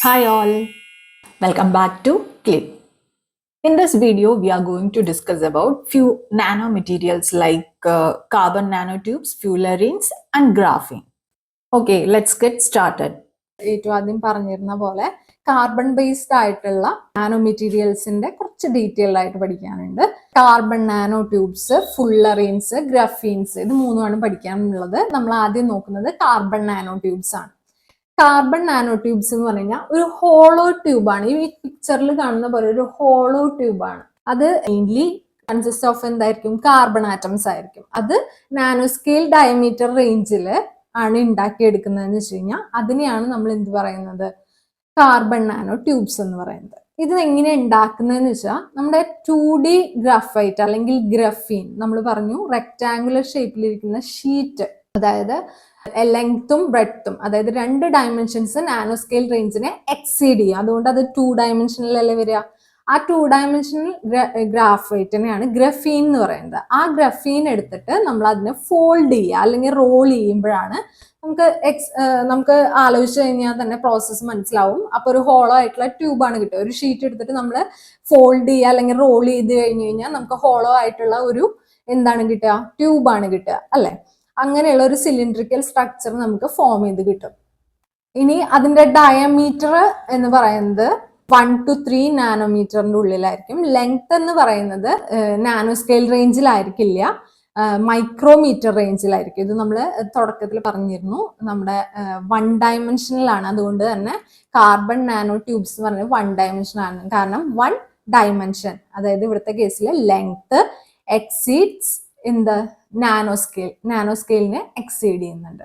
Hi all, welcome back to Clip. In this video, we are going to discuss about few nanomaterials like carbon nanotubes, fullerenes and graphene. Okay, let's get started. ഏറ്റവും ആദ്യം പറഞ്ഞിരുന്ന പോലെ carbon based ആയിട്ടുള്ള nano മെറ്റീരിയൽസിന്റെ കുറച്ച് detail ആയിട്ട് പഠിക്കാനുണ്ട്. Carbon nano tubes, ഫുള്ളറീൻസ്, ഗ്രഫീൻസ് ഇത് മൂന്നുമാണ് പഠിക്കാനുള്ളത്. നമ്മൾ ആദ്യം നോക്കുന്നത് കാർബൺ നാനോ ട്യൂബ്സ് ആണ്. കാർബൺ നാനോ ട്യൂബ്സ് എന്ന് പറഞ്ഞു കഴിഞ്ഞാൽ ഒരു ഹോളോ ട്യൂബാണ്. ഈ പിക്ചറിൽ കാണുന്ന പോലെ ഒരു ഹോളോ ട്യൂബാണ്. അത് മെയിൻലി കൺസിസ്റ്റ് ഓഫ് എന്തായിരിക്കും? കാർബൺ ആറ്റംസ് ആയിരിക്കും. അത് നാനോ സ്കെയിൽ ഡയമീറ്റർ റേഞ്ചിൽ ആണ് ഉണ്ടാക്കിയെടുക്കുന്നതെന്ന് വെച്ച് കഴിഞ്ഞാൽ അതിനെയാണ് നമ്മൾ എന്ത് പറയുന്നത്? കാർബൺ നാനോ ട്യൂബ്സ് എന്ന് പറയുന്നത്. ഇത് എങ്ങനെ ഉണ്ടാക്കുന്നതെന്ന് വെച്ചാൽ നമ്മുടെ 2D ഗ്രാഫൈറ്റ് അല്ലെങ്കിൽ ഗ്രഫീൻ നമ്മൾ പറഞ്ഞു റെക്ടാങ്കുലർ ഷേപ്പിലിരിക്കുന്ന ഷീറ്റ്, അതായത് ലെങ്ത്തും ബ്രെഡ്ത്തും, അതായത് 2 ഡയമെൻഷൻസ് നാനോ സ്കെയിൽ റേഞ്ചിനെ എക്സീഡ് ചെയ്യും. അതുകൊണ്ട് അത് 2 ഡയമെൻഷനിലല്ലേ വരിക. ആ 2 ഡയമെൻഷണൽ ഗ്രാഫൈറ്റിനെയാണ് ഗ്രഫീൻ എന്ന് പറയുന്നത്. ആ ഗ്രഫീൻ എടുത്തിട്ട് നമ്മൾ അതിനെ ഫോൾഡ് ചെയ്യുക അല്ലെങ്കിൽ റോൾ ചെയ്യുമ്പോഴാണ് നമുക്ക് ആലോചിച്ച് കഴിഞ്ഞാൽ തന്നെ പ്രോസസ്സ് മനസ്സിലാവും. അപ്പൊ ഒരു ഹോളോ ആയിട്ടുള്ള ട്യൂബാണ് കിട്ടുക. ഒരു ഷീറ്റ് എടുത്തിട്ട് നമ്മൾ ഫോൾഡ് ചെയ്യുക അല്ലെങ്കിൽ റോൾ ചെയ്ത് കഴിഞ്ഞ് കഴിഞ്ഞാൽ നമുക്ക് ഹോളോ ആയിട്ടുള്ള ഒരു എന്താണ് കിട്ടുക? ട്യൂബാണ് കിട്ടുക, അല്ലെ? അങ്ങനെയുള്ള ഒരു സിലിണ്ടറിക്കൽ സ്ട്രക്ചർ നമുക്ക് ഫോം ചെയ്ത് കിട്ടും. ഇനി അതിന്റെ ഡയമീറ്റർ എന്ന് പറയുന്നത് 1 to 3 നാനോമീറ്ററിന്റെ ഉള്ളിലായിരിക്കും. ലെങ്ത് എന്ന് പറയുന്നത് നാനോ സ്കെയിൽ റേഞ്ചിലായിരിക്കില്ല, മൈക്രോമീറ്റർ റേഞ്ചിലായിരിക്കും. ഇത് നമ്മൾ തുടക്കത്തിൽ പറഞ്ഞിരുന്നു. നമ്മുടെ 1 ഡയമെൻഷനിലാണ്. അതുകൊണ്ട് തന്നെ കാർബൺ നാനോ ട്യൂബ്സ് എന്ന് പറയുന്നത് 1 ഡയമെൻഷൻ ആണ്. കാരണം 1 ഡയമെൻഷൻ, അതായത് ഇവിടുത്തെ കേസിൽ length exceeds in the nano സ്കെയിലിനെ എക്സീഡ് ചെയ്യുന്നുണ്ട്.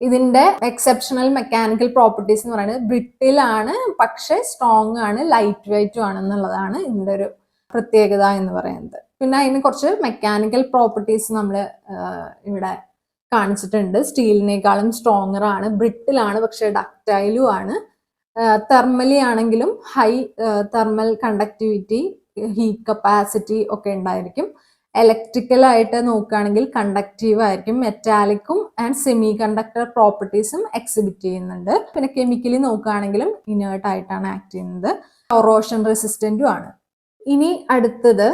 ഇതിന്റെ എക്സെപ്ഷണൽ മെക്കാനിക്കൽ പ്രോപ്പർട്ടീസ് എന്ന് പറയുന്നത് ബ്രിട്ടിൽ ആണ്, പക്ഷെ സ്ട്രോങ് ആണ്, ലൈറ്റ് വെയിറ്റും ആണെന്നുള്ളതാണ് ഇതിന്റെ ഒരു പ്രത്യേകത എന്ന് പറയുന്നത്. പിന്നെ അതിന് കുറച്ച് മെക്കാനിക്കൽ പ്രോപ്പർട്ടീസ് നമ്മൾ ഇവിടെ കാണിച്ചിട്ടുണ്ട്. സ്റ്റീലിനേക്കാളും സ്ട്രോങ്ങർ ആണ്, ബ്രിട്ടിൽ ആണ്, പക്ഷെ ഡക്റ്റൈലും ആണ്. തെർമലി ആണെങ്കിലും high thermal conductivity, heat capacity ഒക്കെ ഉണ്ടായിരിക്കും. ഇലക്ട്രിക്കൽ ആയിട്ട് നോക്കുകയാണെങ്കിൽ കണ്ടക്റ്റീവ് ആയിരിക്കും. മെറ്റാലിക്കും ആൻഡ് സെമി കണ്ടക്ടർ പ്രോപ്പർട്ടീസും എക്സിബിറ്റ് ചെയ്യുന്നുണ്ട്. പിന്നെ കെമിക്കലി നോക്കുകയാണെങ്കിലും ഇനേർട്ട് ആയിട്ടാണ് ആക്ട് ചെയ്യുന്നത്. കൊറോഷൻ റെസിസ്റ്റന്റും ആണ്. ഇനി അടുത്തത്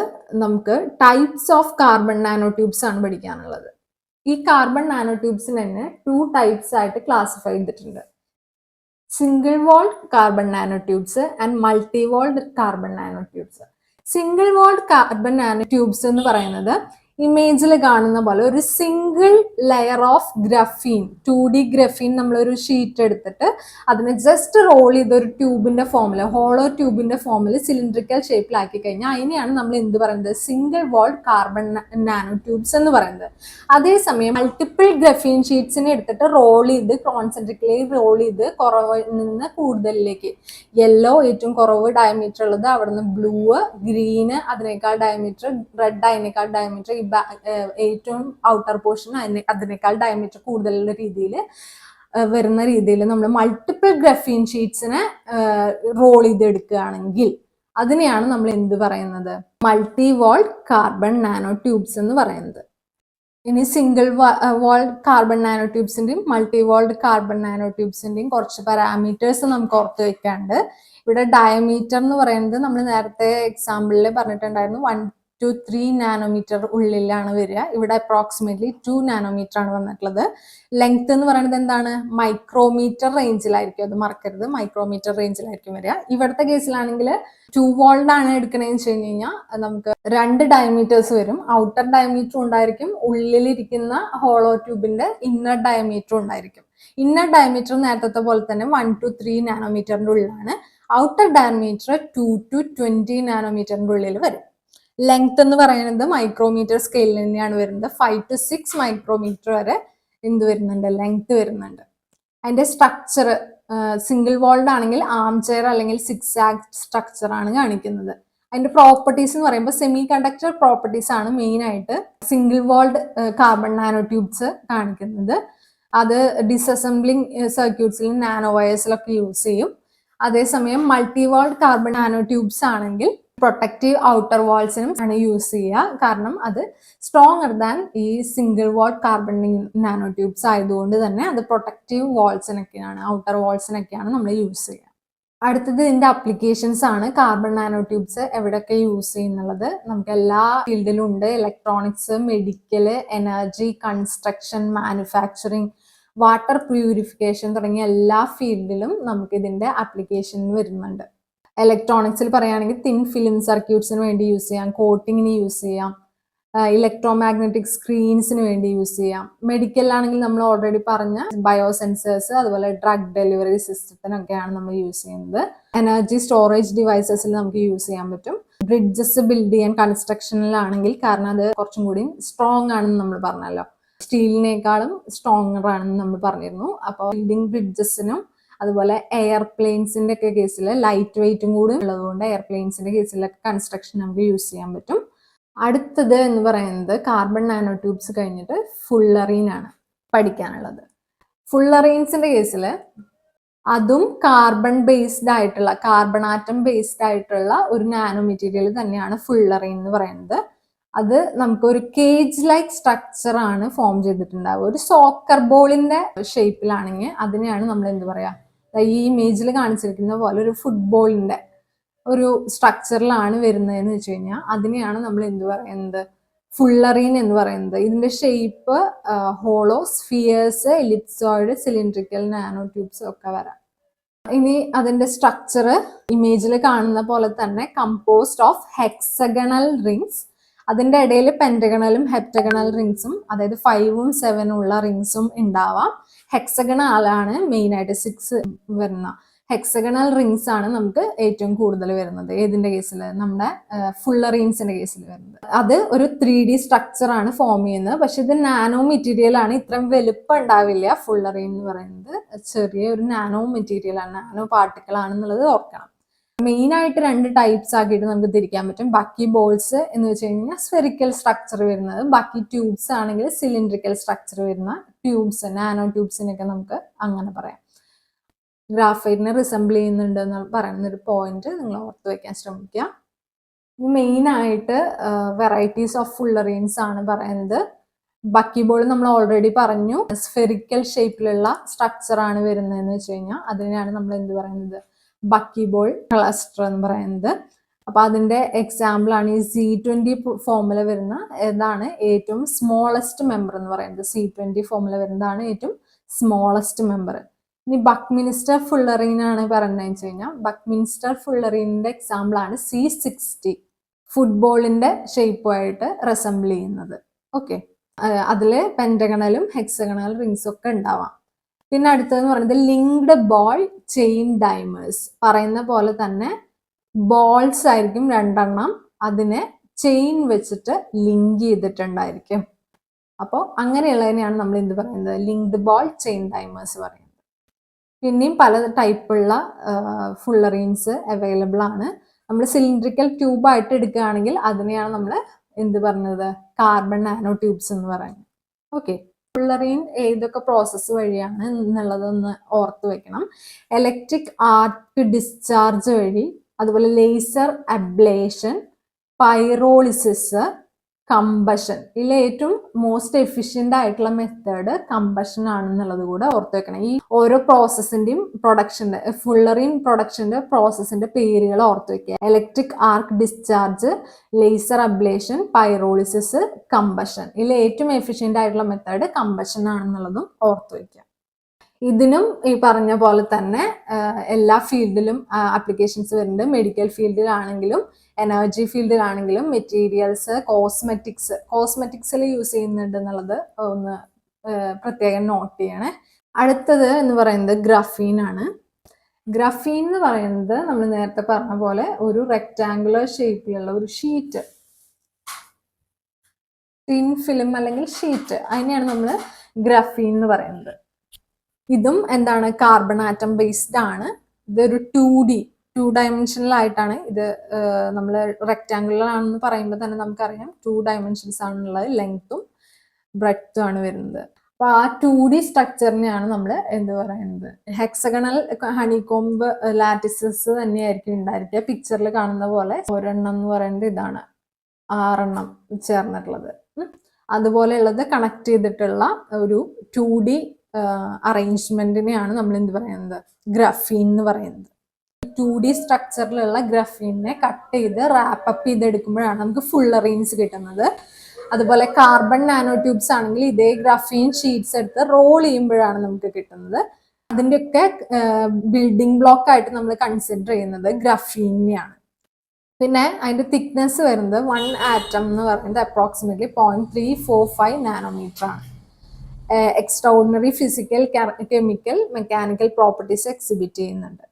നമുക്ക് types of carbon nano tubes ആണ് പഠിക്കാനുള്ളത്. ഈ കാർബൺ നാനോ ട്യൂബ്സിന് തന്നെ 2 ടൈപ്സ് ആയിട്ട് ക്ലാസിഫൈ ചെയ്തിട്ടുണ്ട്. Single walled carbon nano tubes and multi walled carbon nano tubes. Single walled carbon nano tubes എന്ന് പറയുന്നത് ഇമേജിൽ കാണുന്ന പോലെ ഒരു single layer of graphene, 2D graphene നമ്മളൊരു ഷീറ്റ് എടുത്തിട്ട് അതിനെ ജസ്റ്റ് റോൾ ചെയ്ത് ഒരു ട്യൂബിന്റെ ഫോമിൽ, ഹോളോ ട്യൂബിന്റെ ഫോമിൽ സിലിണ്ടറിക്കൽ ഷേപ്പിലാക്കി കഴിഞ്ഞാൽ അതിനെയാണ് നമ്മൾ എന്ത് പറയുന്നത്? Single walled carbon nano tubes എന്ന് പറയുന്നത്. അതേസമയം മൾട്ടിപ്പിൾ ഗ്രഫീൻ ഷീറ്റ്സിനെ എടുത്തിട്ട് റോൾ ചെയ്ത് കോൺസെൻട്രിക്കലി റോൾ ചെയ്ത് കുറവിൽ നിന്ന് കൂടുതലിലേക്ക്, യെല്ലോ ഏറ്റവും കുറവ് ഡയമീറ്റർ ഉള്ളത്, അവിടെ നിന്ന് ബ്ലൂ, ഗ്രീന് അതിനേക്കാൾ ഡയമീറ്റർ, റെഡ് അതിനേക്കാൾ ഡയമീറ്റർ, ഏറ്റവും ഔട്ടർ പോർഷൻ അതിനേക്കാൾ ഡയമീറ്റർ കൂടുതലുള്ള രീതിയിൽ വരുന്ന രീതിയിൽ നമ്മൾ മൾട്ടിപ്പിൾ ഗ്രഫീൻ ഷീറ്റ്സിനെ റോൾ ചെയ്തെടുക്കുകയാണെങ്കിൽ അതിനെയാണ് നമ്മൾ എന്ത് പറയുന്നത്? Multi walled carbon nano tubes എന്ന് പറയുന്നത്. ഇനി സിംഗിൾ വാൾഡ് കാർബൺ നാനോ ട്യൂബ്സിന്റെയും മൾട്ടി വാൾഡ് കാർബൺ നാനോ ട്യൂബ്സിന്റെയും കുറച്ച് പാരാമീറ്റേഴ്സ് നമുക്ക് ഓർത്ത് വെക്കാണ്ട്. ഇവിടെ ഡയമീറ്റർ എന്ന് പറയുന്നത് നമ്മൾ നേരത്തെ എക്സാമ്പിളിൽ പറഞ്ഞിട്ടുണ്ടായിരുന്നു 1 to 3 നാനോമീറ്റർ ഉള്ളിലാണ് വരിക. ഇവിടെ അപ്രോക്സിമേറ്റ്ലി 2 നാനോമീറ്റർ ആണ് വന്നിട്ടുള്ളത്. ലെങ്ത് എന്ന് പറയുന്നത് എന്താണ്? മൈക്രോമീറ്റർ റേഞ്ചിലായിരിക്കും. അത് മറക്കരുത്, മൈക്രോമീറ്റർ റേഞ്ചിലായിരിക്കും വരിക. ഇവിടുത്തെ കേസിലാണെങ്കിൽ 2 വോൾഡ് ആണ് എടുക്കണേന്ന് വെച്ച് കഴിഞ്ഞ് കഴിഞ്ഞാൽ നമുക്ക് 2 ഡയമീറ്റേഴ്സ് വരും. ഔട്ടർ ഡയമീറ്റർ ഉണ്ടായിരിക്കും, ഉള്ളിലിരിക്കുന്ന ഹോളോ ട്യൂബിന്റെ ഇന്നർ ഡയമീറ്റർ ഉണ്ടായിരിക്കും. ഇന്നർ ഡയമീറ്റർ നേരത്തെ പോലെ തന്നെ 1 to 3 നാനോമീറ്ററിന്റെ ഉള്ളിലാണ്. ഔട്ടർ ഡയമീറ്റർ 2 to 20 നാനോമീറ്ററിന്റെ ഉള്ളിൽ വരും. ലെങ്ത് എന്ന് പറയുന്നത് മൈക്രോമീറ്റർ സ്കെയിലിൽ തന്നെയാണ് വരുന്നത്. 5 to 6 മൈക്രോമീറ്റർ വരെ എന്ത് വരുന്നുണ്ട്? ലെങ്ത് വരുന്നുണ്ട്. അതിന്റെ സ്ട്രക്ചർ സിംഗിൾ വാൾഡ് ആണെങ്കിൽ ആം ചെയർ അല്ലെങ്കിൽ 6 ആക്ട് സ്ട്രക്ചർ ആണ് കാണിക്കുന്നത്. അതിന്റെ പ്രോപ്പർട്ടീസ് എന്ന് പറയുമ്പോൾ സെമി കണ്ടക്ടർ പ്രോപ്പർട്ടീസ് ആണ് മെയിൻ ആയിട്ട് single walled carbon nano tubes കാണിക്കുന്നത്. അത് ഡിസസംബ്ലിംഗ് സർക്യൂട്ട്സിലും നാനോ വയേഴ്സിലൊക്കെ യൂസ് ചെയ്യും. അതേസമയം multi walled carbon nano tubes ആണെങ്കിൽ പ്രൊട്ടക്റ്റീവ് ഔട്ടർ വാൾസിനും ആണ് യൂസ് ചെയ്യുക. കാരണം അത് സ്ട്രോങ്ങർ ദാൻ ഈ single walled carbon nano tubes ആയതുകൊണ്ട് തന്നെ അത് പ്രൊട്ടക്റ്റീവ് വാൾസിനൊക്കെയാണ്, ഔട്ടർ വാൾസിനൊക്കെയാണ് നമ്മൾ യൂസ് ചെയ്യുക. അടുത്തത് ഇതിന്റെ അപ്ലിക്കേഷൻസ് ആണ്. കാർബൺ നാനോ ട്യൂബ്സ് എവിടെയൊക്കെ യൂസ് ചെയ്യുന്നുള്ളത് നമുക്ക് എല്ലാ ഫീൽഡിലും ഉണ്ട്. Electronics, medical, energy, construction, manufacturing, water purification തുടങ്ങിയ എല്ലാ ഫീൽഡിലും നമുക്ക് ഇതിന്റെ ആപ്ലിക്കേഷൻ വരുന്നുണ്ട്. ഇലക്ട്രോണിക്സിൽ പറയുകയാണെങ്കിൽ തിൻ ഫിലിം സർക്യൂട്ട്സിന് വേണ്ടി യൂസ് ചെയ്യാം, കോട്ടിങ്ങിന് യൂസ് ചെയ്യാം, ഇലക്ട്രോമാഗ്നറ്റിക് സ്ക്രീൻസിന് വേണ്ടി യൂസ് ചെയ്യാം. മെഡിക്കലിലാണെങ്കിൽ നമ്മൾ ഓൾറെഡി പറഞ്ഞ ബയോസെൻസേഴ്സ്, അതുപോലെ ഡ്രഗ് ഡെലിവറി സിസ്റ്റത്തിനൊക്കെയാണ് നമ്മൾ യൂസ് ചെയ്യുന്നത്. എനർജി സ്റ്റോറേജ് ഡിവൈസസിൽ നമുക്ക് യൂസ് ചെയ്യാൻ പറ്റും. ബ്രിഡ്ജസ് ബിൽഡ് ചെയ്യാൻ കൺസ്ട്രക്ഷനിലാണെങ്കിൽ, കാരണം അത് കുറച്ചും കൂടി സ്ട്രോങ് ആണെന്ന് നമ്മൾ പറഞ്ഞല്ലോ, സ്റ്റീലിനേക്കാളും സ്ട്രോങ്ങർ ആണെന്ന് നമ്മൾ പറഞ്ഞിരുന്നു. അപ്പോൾ ബിൽഡിംഗ് ബ്രിഡ്ജസിനും അതുപോലെ എയർപ്ലെയിൻസിന്റെ ഒക്കെ കേസിൽ ലൈറ്റ് വെയിറ്റും കൂടി ഉള്ളതുകൊണ്ട് എയർപ്ലെയിൻസിന്റെ കേസിലൊക്കെ കൺസ്ട്രക്ഷൻ നമുക്ക് യൂസ് ചെയ്യാൻ പറ്റും. അടുത്തത് എന്ന് പറയുന്നത് കാർബൺ നാനോ ട്യൂബ്സ് കഴിഞ്ഞിട്ട് ഫുള്ളറീൻ ആണ് പഠിക്കാനുള്ളത്. ഫുള്ളറീൻസിന്റെ കേസിൽ അതും കാർബൺ ബേസ്ഡ് ആയിട്ടുള്ള, കാർബൺ ആറ്റം ബേസ്ഡ് ആയിട്ടുള്ള ഒരു നാനോ മെറ്റീരിയൽ തന്നെയാണ് ഫുള്ളറീൻ എന്ന് പറയുന്നത്. അത് നമുക്ക് ഒരു കേജ് ലൈക്ക് സ്ട്രക്ചർ ആണ് ഫോം ചെയ്തിട്ടുണ്ടാവുക. ഒരു സോക്കർ ബോളിന്റെ ഷേപ്പിലാണെങ്കിൽ അതിനെയാണ് നമ്മൾ എന്ത് പറയാ, ഈ ഇമേജിൽ കാണിച്ചിരിക്കുന്ന പോലെ ഒരു ഫുട്ബോളിന്റെ ഒരു സ്ട്രക്ചറിലാണ് വരുന്നതെന്ന് വെച്ച് കഴിഞ്ഞാൽ അതിനെയാണ് നമ്മൾ എന്ത് പറയുന്നത്, ഫുള്ളറീൻ എന്ന് പറയുന്നത്. ഇതിന്റെ shape hollow, spheres, ellipsoid, cylindrical, nano tubes ഒക്കെ വരാം. ഇനി അതിന്റെ സ്ട്രക്ചർ ഇമേജിൽ കാണുന്ന പോലെ തന്നെ കമ്പോസ്ഡ് ഓഫ് ഹെക്സഗണൽ റിങ്സ്, അതിന്റെ ഇടയിൽ പെന്റഗണലും ഹെപ്റ്റഗണൽ റിങ്സും, അതായത് 5ഉം 7ഉം ഉള്ള റിങ്സും ഉണ്ടാവാം. ഹെക്സഗണലാണ് മെയിൻ ആയിട്ട് 6 വരുന്ന. ഹെക്സഗണൽ റിങ്സ് ആണ് നമുക്ക് ഏറ്റവും കൂടുതൽ വരുന്നത്. ഏതിന്റെ കേസിൽ? നമ്മുടെ ഫുള്ളറീൻസിന്റെ കേസിൽ വരുന്നത്. അത് ഒരു 3D സ്ട്രക്ചർ ആണ് ഫോം ചെയ്യുന്നത്. പക്ഷെ ഇത് നാനോ മെറ്റീരിയൽ ആണ്. ഇത്രയും വലുപ്പം ഉണ്ടാവില്ല. ഫുള്ളറീൻ എന്ന് പറയുന്നത് ചെറിയ ഒരു നാനോ മെറ്റീരിയൽ ആണ്, നാനോ പാർട്ടിക്കിൾ ആണെന്നുള്ളത് ഓർക്കണം. മെയിൻ ആയിട്ട് 2 ടൈപ്സ് ആക്കിയിട്ട് നമുക്ക് തിരിക്കാൻ പറ്റും. ബക്കി ബോൾസ് എന്ന് വെച്ച് കഴിഞ്ഞാൽ സ്ഫെറിക്കൽ സ്ട്രക്ചർ വരുന്നത്, ബാക്കി ട്യൂബ്സ് ആണെങ്കിൽ സിലിണ്ട്രിക്കൽ സ്ട്രക്ചർ വരുന്ന ട്യൂബ്സ്, നാനോ ട്യൂബ്സിനൊക്കെ നമുക്ക് അങ്ങനെ പറയാം. ഗ്രാഫൈറ്റിനെ റിസംബിൾ ചെയ്യുന്നുണ്ട് എന്ന് പറയുന്ന ഒരു പോയിന്റ് നിങ്ങൾ ഓർത്ത് വെക്കാൻ ശ്രമിക്കുക. മെയിൻ ആയിട്ട് വെറൈറ്റീസ് ഓഫ് ഫുള്ളറീൻസ് ആണ് പറയുന്നത്. ബക്കി ബോൾ നമ്മൾ ഓൾറെഡി പറഞ്ഞു, സ്ഫെറിക്കൽ ഷേപ്പിലുള്ള സ്ട്രക്ചർ ആണ് വരുന്നതെന്ന് വെച്ച് കഴിഞ്ഞാൽ അതിനെയാണ് നമ്മൾ എന്ത് പറയുന്നത്, ബക്കി ബോൾ ക്ലസ്റ്റർ എന്ന് പറയുന്നത്. അപ്പൊ അതിന്റെ എക്സാമ്പിൾ ആണ് ഈ C20 ഫോമുല വരുന്ന ഏതാണ് ഏറ്റവും സ്മോളസ്റ്റ് മെമ്പർ എന്ന് പറയുന്നത്. C20 ഫോമുല വരുന്നതാണ് ഏറ്റവും സ്മോളസ്റ്റ് മെമ്പർ. ഇനി ബക്ക്മിൻസ്റ്റർ ഫുള്ളറീൻ ആണ് പറയുന്നത് വെച്ച് കഴിഞ്ഞാൽ ബക്ക്മിൻസ്റ്റർ ഫുള്ളറീനിന്റെ എക്സാമ്പിൾ ആണ് C60, ഫുട്ബോളിന്റെ ഷേപ്പുമായിട്ട് റെസംബിൾ ചെയ്യുന്നത്. ഓക്കെ, അതില് പെന്റഗണലും ഹെക്സഗണൽ റിങ്സും ഒക്കെ ഉണ്ടാവാം. പിന്നെ അടുത്തതെന്ന് പറയുന്നത് ലിങ്ക്ഡ് ബോൾ ചെയിൻ ഡൈമേഴ്സ്. പറയുന്ന പോലെ തന്നെ ബോൾസ് ആയിരിക്കും 2 എണ്ണം, അതിനെ ചെയിൻ വെച്ചിട്ട് ലിങ്ക് ചെയ്തിട്ടുണ്ടായിരിക്കും. അപ്പോൾ അങ്ങനെയുള്ളതിനെയാണ് നമ്മൾ എന്ത് പറയുന്നത്, ലിങ്ക്ഡ് ബോൾ ചെയിൻ ഡൈമേഴ്സ് പറയുന്നത്. പിന്നെയും പല ടൈപ്പുള്ള ഫുള്ളറീൻസ് അവൈലബിൾ ആണ്. നമ്മൾ സിലിണ്ട്രിക്കൽ ട്യൂബ് ആയിട്ട് എടുക്കുകയാണെങ്കിൽ അതിനെയാണ് നമ്മൾ എന്ത് പറഞ്ഞത്, കാർബൺ നാനോ ട്യൂബ്സ് എന്ന് പറയുന്നത്. ഓക്കെ, ഫുള്ളറീൻ ഏതൊക്കെ പ്രോസസ്സ് വഴിയാണ് എന്നുള്ളതൊന്ന് ഓർത്ത് വെക്കണം. ഇലക്ട്രിക് ആർക്ക് ഡിസ്ചാർജ് വഴി, അതുപോലെ ലേസർ അബ്ലേഷൻ, പൈറോളിസിസ്, കമ്പഷൻ. ഇതിൽ ഏറ്റവും മോസ്റ്റ് എഫിഷ്യന്റ് ആയിട്ടുള്ള മെത്തേഡ് കമ്പഷൻ ആണെന്നുള്ളത് കൂടെ ഓർത്ത് വെക്കണം. ഈ ഓരോ പ്രോസസ്സിന്റെയും പ്രൊഡക്ഷന്റെ, ഫുള്ളറീൻ പ്രൊഡക്ഷന്റെ പ്രോസസ്സിന്റെ പേരുകൾ ഓർത്ത് വെക്കുക. Electric arc discharge, laser ablation, pyrolysis, combustion. ഇതിൽ ഏറ്റവും എഫിഷ്യന്റ് ആയിട്ടുള്ള മെത്തേഡ് കമ്പഷൻ ആണെന്നുള്ളതും ഓർത്ത് വെക്കുക. ഇതിനും ഈ പറഞ്ഞ പോലെ തന്നെ എല്ലാ ഫീൽഡിലും ആപ്ലിക്കേഷൻസ് വരുന്നുണ്ട്. മെഡിക്കൽ ഫീൽഡിലാണെങ്കിലും എനർജി ഫീൽഡിലാണെങ്കിലും മെറ്റീരിയൽസ്, കോസ്മെറ്റിക്സിൽ യൂസ് ചെയ്യുന്നുണ്ട് എന്നുള്ളത് ഒന്ന് പ്രത്യേകം നോട്ട് ചെയ്യണേ. അടുത്തത് എന്ന് പറയുന്നത് ഗ്രഫീൻ ആണ്. ഗ്രഫീൻ എന്ന് പറയുന്നത് നമ്മൾ നേരത്തെ പറഞ്ഞ പോലെ ഒരു റെക്ടാങ്കുലർ ഷേപ്പിലുള്ള ഒരു ഷീറ്റ്, തിൻ ഫിലിം അല്ലെങ്കിൽ ഷീറ്റ്, അതിനെയാണ് നമ്മൾ ഗ്രഫീൻ എന്ന് പറയുന്നത്. ഇതും എന്താണ്, കാർബൺ ആറ്റം ബേസ്ഡ് ആണ്. ഇതൊരു 2 ഡയമെൻഷനൽ ആയിട്ടാണ് ഇത്. നമ്മൾ റെക്ടാങ്കുലർ ആണെന്ന് പറയുമ്പോൾ തന്നെ നമുക്കറിയാം 2 ഡയമെൻഷൻസ് ആണുള്ളത്, ലെങ്ത്തും ബ്രെഡ്ത്തും ആണ് വരുന്നത്. അപ്പൊ ആ 2D സ്ട്രക്ചറിനെയാണ് നമ്മൾ എന്ത് പറയുന്നത്, ഹെക്സഗണൽ ഹണികോംബ് ലാറ്റിസസ് തന്നെയായിരിക്കും ഉണ്ടായിരിക്കുക. പിക്ചറിൽ കാണുന്ന പോലെ ഒരെണ്ണം എന്ന് പറയുന്നത് ഇതാണ്, 6 എണ്ണം ചേർന്നിട്ടുള്ളത്. അതുപോലെയുള്ളത് കണക്ട് ചെയ്തിട്ടുള്ള ഒരു 2D അറേഞ്ച്മെന്റിനെയാണ് നമ്മൾ എന്ത് പറയുന്നത്, ഗ്രഫീൻ എന്ന് പറയുന്നത്. 2D സ്ട്രക്ചറിലുള്ള ഗ്രഫീനെ കട്ട് ചെയ്ത് റാപ്പപ്പ് ചെയ്തെടുക്കുമ്പോഴാണ് നമുക്ക് ഫുള്ളറീൻസ് കിട്ടുന്നത്. അതുപോലെ കാർബൺ നാനോ ട്യൂബ്സ് ആണെങ്കിൽ ഇതേ ഗ്രഫീൻ ഷീറ്റ്സ് എടുത്ത് റോൾ ചെയ്യുമ്പോഴാണ് നമുക്ക് കിട്ടുന്നത്. അതിൻ്റെയൊക്കെ ബിൽഡിംഗ് ബ്ലോക്ക് ആയിട്ട് നമ്മൾ കൺസിഡർ ചെയ്യുന്നത് ഗ്രഫീനെയാണ്. പിന്നെ അതിന്റെ തിക്നെസ് വരുന്നത് 1 ആറ്റം എന്ന് പറയുന്നത് അപ്രോക്സിമേറ്റ്ലി 0.345 നാനോമീറ്റർ ആണ്. Extraordinary physical, chemical, mechanical properties exhibit ചെയ്യുന്നുണ്ട്.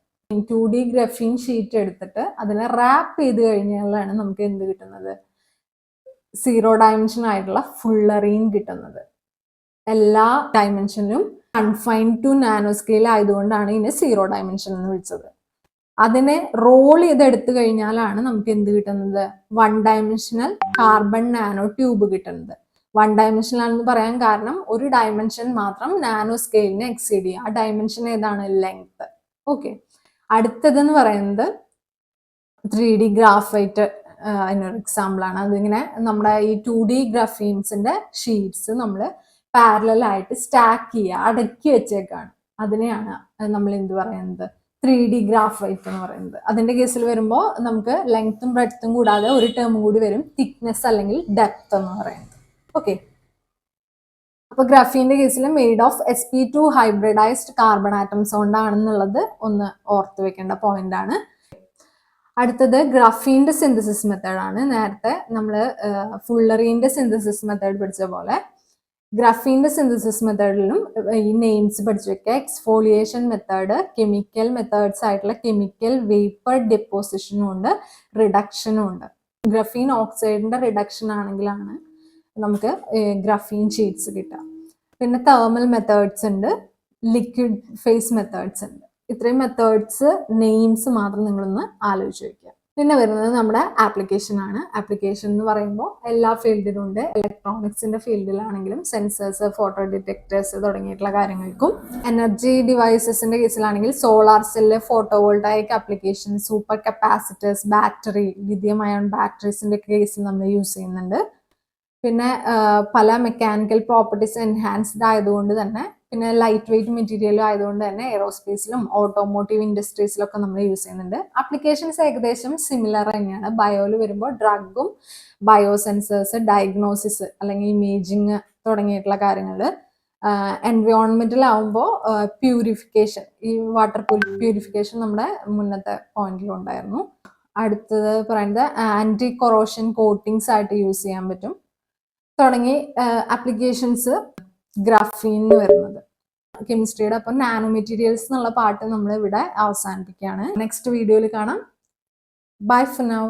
2D ഗ്രഫീൻ ഷീറ്റ് എടുത്തിട്ട് അതിനെ റാപ്പ് ചെയ്ത് കഴിഞ്ഞാലാണ് നമുക്ക് എന്ത് കിട്ടുന്നത്? 0 ഡയമെൻഷൻ ആയിട്ടുള്ള ഫുള്ളറീൻ കിട്ടുന്നത്. എല്ലാ ഡയമെൻഷനിലും കൺഫൈൻഡ് ടു നാനോ സ്കെയിൽ ആയതുകൊണ്ടാണ് ഇതിനെ 0 ഡയമെൻഷൻ എന്ന് വിളിച്ചത്. അതിനെ റോൾ ചെയ്തെടുത്തു കഴിഞ്ഞാലാണ് നമുക്ക് എന്ത് കിട്ടുന്നത്? 1 ഡയമെൻഷണൽ കാർബൺ നാനോ ട്യൂബ് കിട്ടുന്നത്. 1 ഡയമെൻഷനൽ ആണെന്ന് പറയാൻ കാരണം ഒരു ഡയമെൻഷൻ മാത്രം നാനോ സ്കെയിലിനെ എക്സീഡ് ചെയ്യുക. ആ ഡയമെൻഷൻ ഏതാണ്? ലെങ്ത്. ഓക്കെ. അടുത്തതെന്ന് പറയുന്നത് 3D ഗ്രാഫൈറ്റ് അതിനൊരു എക്സാമ്പിൾ ആണ്. അതിങ്ങനെ നമ്മുടെ ഈ 2D ഗ്രഫീൻസിന്റെ ഷീറ്റ്സ് നമ്മൾ പാരലായിട്ട് സ്റ്റാക്ക് ചെയ്യുക, അടക്കി വെച്ചേക്കാണ്. അതിനെയാണ് നമ്മൾ എന്ത് പറയുന്നത്? 3D ഗ്രാഫൈറ്റ് എന്ന് പറയുന്നത്. അതിന്റെ കേസിൽ വരുമ്പോൾ നമുക്ക് ലെങ്ത്തും ബ്രെഡ്ത്തും കൂടാതെ ഒരു ടേമും കൂടി വരും, തിക്നെസ് അല്ലെങ്കിൽ ഡെപ്ത് എന്ന് പറയുന്നത്. ഓക്കെ. അപ്പൊ ഗ്രഫീന്റെ കേസിൽ made of sp2 hybridised carbon atoms കൊണ്ടാണെന്നുള്ളത് ഒന്ന് ഓർത്ത് വെക്കേണ്ട പോയിന്റ് ആണ്. അടുത്തത് ഗ്രഫീന്റെ സിന്തസിസ് മെത്തേഡ് ആണ്. നേരത്തെ നമ്മൾ ഫുള്ളറീന്റെ സിന്തസിസ് മെത്തേഡ് പഠിച്ച പോലെ ഗ്രഫീന്റെ സിന്തസിസ് മെത്തേഡിലും ഈ നെയിംസ് പഠിച്ചു വെക്കുക. എക്സ്ഫോളിയേഷൻ മെത്തേഡ്, കെമിക്കൽ മെത്തേഡ്സ് ആയിട്ടുള്ള കെമിക്കൽ വേപ്പർ ഡെപ്പോസിഷനും ഉണ്ട്, റിഡക്ഷനും ഉണ്ട്. ഗ്രഫീൻ ഓക്സൈഡിന്റെ റിഡക്ഷൻ ആണെങ്കിലാണ് നമുക്ക് ഗ്രഫീൻ ഷീറ്റ്സ് കിട്ടുക. പിന്നെ തേർമൽ മെത്തേഡ്സ് ഉണ്ട്, ലിക്വിഡ് ഫേസ് മെത്തേഡ്സ് ഉണ്ട്. ഇത്രയും മെത്തേഡ്സ് നെയിംസ് മാത്രം നിങ്ങളൊന്ന് ആലോചിച്ച് വെക്കുക. പിന്നെ വരുന്നത് നമ്മുടെ ആപ്ലിക്കേഷൻ ആണ്. ആപ്ലിക്കേഷൻ എന്ന് പറയുമ്പോൾ എല്ലാ ഫീൽഡിലും ഉണ്ട്. ഇലക്ട്രോണിക്സിന്റെ ഫീൽഡിലാണെങ്കിലും സെൻസേഴ്സ്, ഫോട്ടോ ഡിറ്റക്ടേഴ്സ് തുടങ്ങിയിട്ടുള്ള കാര്യങ്ങൾക്കും, എനർജി ഡിവൈസസിന്റെ കേസിലാണെങ്കിൽ solar cell, photovoltaic application, super capacitors, battery, lithium ion ബാറ്ററീസിന്റെ കേസിൽ നമ്മൾ യൂസ് ചെയ്യുന്നുണ്ട്. പിന്നെ പല മെക്കാനിക്കൽ പ്രോപ്പർട്ടീസ് എൻഹാൻസ്ഡ് ആയതുകൊണ്ട് തന്നെ, പിന്നെ ലൈറ്റ് വെയിറ്റ് മെറ്റീരിയലും ആയതുകൊണ്ട് തന്നെ എയറോസ്പേസിലും ഓട്ടോമോട്ടീവ് ഇൻഡസ്ട്രീസിലൊക്കെ നമ്മൾ യൂസ് ചെയ്യുന്നുണ്ട്. ആപ്ലിക്കേഷൻസ് ഏകദേശം സിമിലർ തന്നെയാണ്. ബയോയിൽ വരുമ്പോൾ ഡ്രഗും, ബയോസെൻസേഴ്സ്, ഡയഗ്നോസിസ് അല്ലെങ്കിൽ ഇമേജിങ് തുടങ്ങിയിട്ടുള്ള കാര്യങ്ങൾ. എൻവയോൺമെന്റിലാവുമ്പോൾ പ്യൂരിഫിക്കേഷൻ, ഈ വാട്ടർ പ്യൂരിഫിക്കേഷൻ നമ്മുടെ മുന്നത്തെ പോയിന്റിലുണ്ടായിരുന്നു. അടുത്തത് പറയുന്നത് ആന്റി കൊറോഷൻ കോട്ടിങ്സ് ആയിട്ട് യൂസ് ചെയ്യാൻ പറ്റും തുടങ്ങി ആപ്ലിക്കേഷൻസ് ഗ്രാഫീനിന് വരുന്നത്. കെമിസ്ട്രിയുടെ അപ്പം നാനോ മെറ്റീരിയൽസ് എന്നുള്ള പാട്ട് നമ്മൾ ഇവിടെ അവസാനിപ്പിക്കുകയാണ്. നെക്സ്റ്റ് വീഡിയോയിൽ കാണാം. Bye for now.